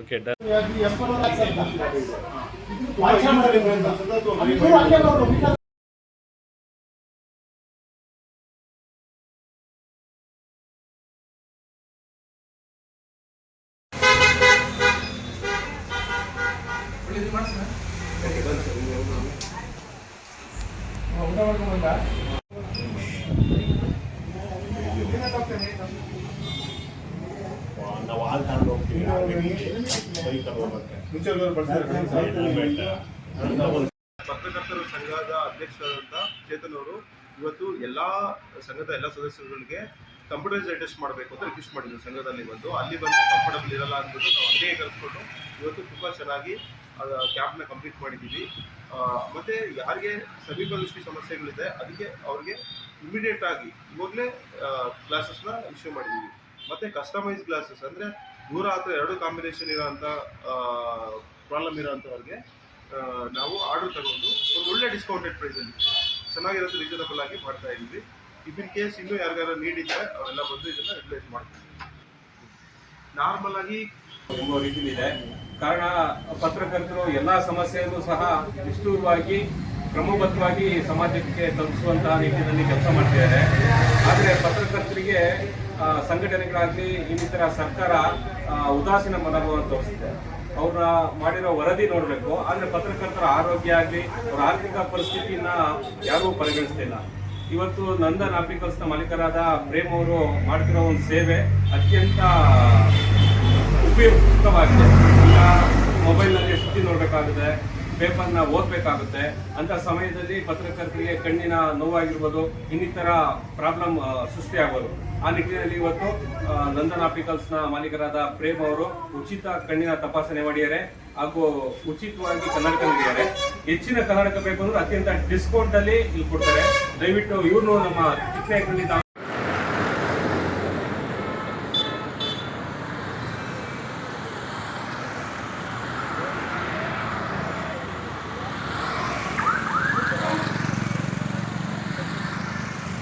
Okay done. ನಾವು ಹಾಲು ತಗೊಂಡು ಹೋಗ್ತೀವಿ, ಪತ್ರಕರ್ತರ ಸಂಘದ ಅಧ್ಯಕ್ಷರಾದಂಥ ಚೇತನ್ ಅವರು ಇವತ್ತು ಎಲ್ಲಾ ಸಂಘದ ಎಲ್ಲ ಸದಸ್ಯರುಗಳಿಗೆ ಕಂಪ್ಯೂಟರೈಸ್ ಟೆಸ್ಟ್ ಮಾಡಬೇಕು ಅಂತ ರಿಕ್ವೆಸ್ಟ್ ಮಾಡಿದ್ರು. ಸಂಘದಲ್ಲಿ ಬಂದು ಅಲ್ಲಿ ಬಂದು ಕಂಫರ್ಟಬಲ್ ಇರಲ್ಲ ಅಂದ್ಬಿಟ್ಟು ನಾವು ಅಲ್ಲಿಗೆ ಕರೆಸ್ಕೊಂಡು ಇವತ್ತು ತುಂಬ ಚೆನ್ನಾಗಿ ಕ್ಯಾಂಪ್ನ ಕಂಪ್ಲೀಟ್ ಮಾಡಿದ್ದೀವಿ. ಮತ್ತು ಯಾರಿಗೆ ಸಮೀಪ ದೃಷ್ಟಿ ಸಮಸ್ಯೆಗಳಿದೆ ಅದಕ್ಕೆ ಅವ್ರಿಗೆ ಇಮಿಡಿಯೇಟ್ ಆಗಿ ಇವಾಗಲೇ ಕ್ಲಾಸಸ್ನ ಇಶ್ಯೂ ಮಾಡಿದ್ದೀವಿ. ಮತ್ತು ಕಸ್ಟಮೈಸ್ ಗ್ಲಾಸಸ್ ಅಂದರೆ ದೂರ ಅಥವಾ ಎರಡು ಕಾಂಬಿನೇಷನ್ ಇರೋಂಥ ಪ್ರಾಬ್ಲಮ್ ಇರೋಂಥವ್ರಿಗೆ ನಾವು ಆರ್ಡರ್ ತಗೊಂಡು ಒಂದು ಒಳ್ಳೆ ಡಿಸ್ಕೌಂಟೆಡ್ ಪ್ರೈಸಲ್ಲಿ ಚೆನ್ನಾಗಿರೋದು ರೀಸನಬಲ್ ಆಗಿ ಮಾಡ್ತಾ ಇದ್ದೀವಿ. ಇಫ್ ಇನ್ ಕೇಸ್ ಇನ್ನೂ ಯಾರಿಗಾರ ನೀಡಿದ್ರೆ ಅವೆಲ್ಲ ಬಂದು ಇದನ್ನು ರಿಪ್ಲೇಸ್ ಮಾಡ್ತೀವಿ. ನಾರ್ಮಲ್ ಆಗಿ ಎಂಬ ರೀತಿಲಿದೆ. ಕಾರಣ ಪತ್ರಕರ್ತರು ಎಲ್ಲ ಸಮಸ್ಯೆಯನ್ನು ಸಹ ನಿಷ್ಠುರವಾಗಿ ಕ್ರಮಬದ್ಧವಾಗಿ ಸಮಾಜಕ್ಕೆ ತಲುಪಿಸುವಂತಹ ನಿಟ್ಟಿನಲ್ಲಿ ಕೆಲಸ ಮಾಡ್ತಿದ್ದಾರೆ. ಆದರೆ ಪತ್ರಕರ್ತರಿಗೆ ಸಂಘಟನೆಗಳಾಗಲಿ ಇನ್ನಿತರ ಸರ್ಕಾರ ಉದಾಸೀನ ಮನೋಭಾವವನ್ನು ತೋರಿಸಿದೆ. ಅವ್ರ ಮಾಡಿರೋ ವರದಿ ನೋಡಬೇಕು, ಆದರೆ ಪತ್ರಕರ್ತರ ಆರೋಗ್ಯ ಆಗಲಿ ಅವರ ಆರ್ಥಿಕ ಪರಿಸ್ಥಿತಿಯನ್ನ ಯಾರೂ ಪರಿಗಣಿಸ್ತಿಲ್ಲ. ಇವತ್ತು ನಂದನ್ ಆಪ್ಟಿಕಲ್ಸ್ನ ಮಾಲೀಕರಾದ ಪ್ರೇಮ್ ಅವರು ಮಾಡ್ತಿರೋ ಒಂದು ಸೇವೆ ಅತ್ಯಂತ ಉಪಯುಕ್ತವಾಗಿದೆ. ಈಗ ಮೊಬೈಲ್ನಲ್ಲಿ ಸುದ್ದಿ ನೋಡಬೇಕಾಗುತ್ತೆ, ಪೇಪರ್ನ ಓದಬೇಕಾಗುತ್ತೆ. ಅಂತ ಸಮಯದಲ್ಲಿ ಪತ್ರಕರ್ತರಿಗೆ ಕಣ್ಣಿನ ನೋವಾಗಿರ್ಬೋದು, ಇನ್ನಿತರ ಪ್ರಾಬ್ಲಮ್ ಸೃಷ್ಟಿಯಾಗೋದು. ಆ ನಿಟ್ಟಿನಲ್ಲಿ ಇವತ್ತು ನಂದನ್ ಆಪ್ಟಿಕಲ್ಸ್ನ ಮಾಲೀಕರಾದ ಪ್ರೇಮ್ ಅವರು ಉಚಿತ ಕಣ್ಣಿನ ತಪಾಸಣೆ ಮಾಡಿದ್ದಾರೆ ಹಾಗೂ ಉಚಿತವಾಗಿ ಕನ್ನಡಕ ನೀಡಿದ್ದಾರೆ. ಹೆಚ್ಚಿನ ಕನ್ನಡಕ ಬೇಕು ಅಂದ್ರೆ ಅತ್ಯಂತ ಡಿಸ್ಕೌಂಟ್ ಅಲ್ಲಿ ಇಲ್ಲಿ ಕೊಡ್ತಾರೆ. ದಯವಿಟ್ಟು ಇವ್ರನ್ನು ನಮ್ಮ ಚಿಕ್ಕ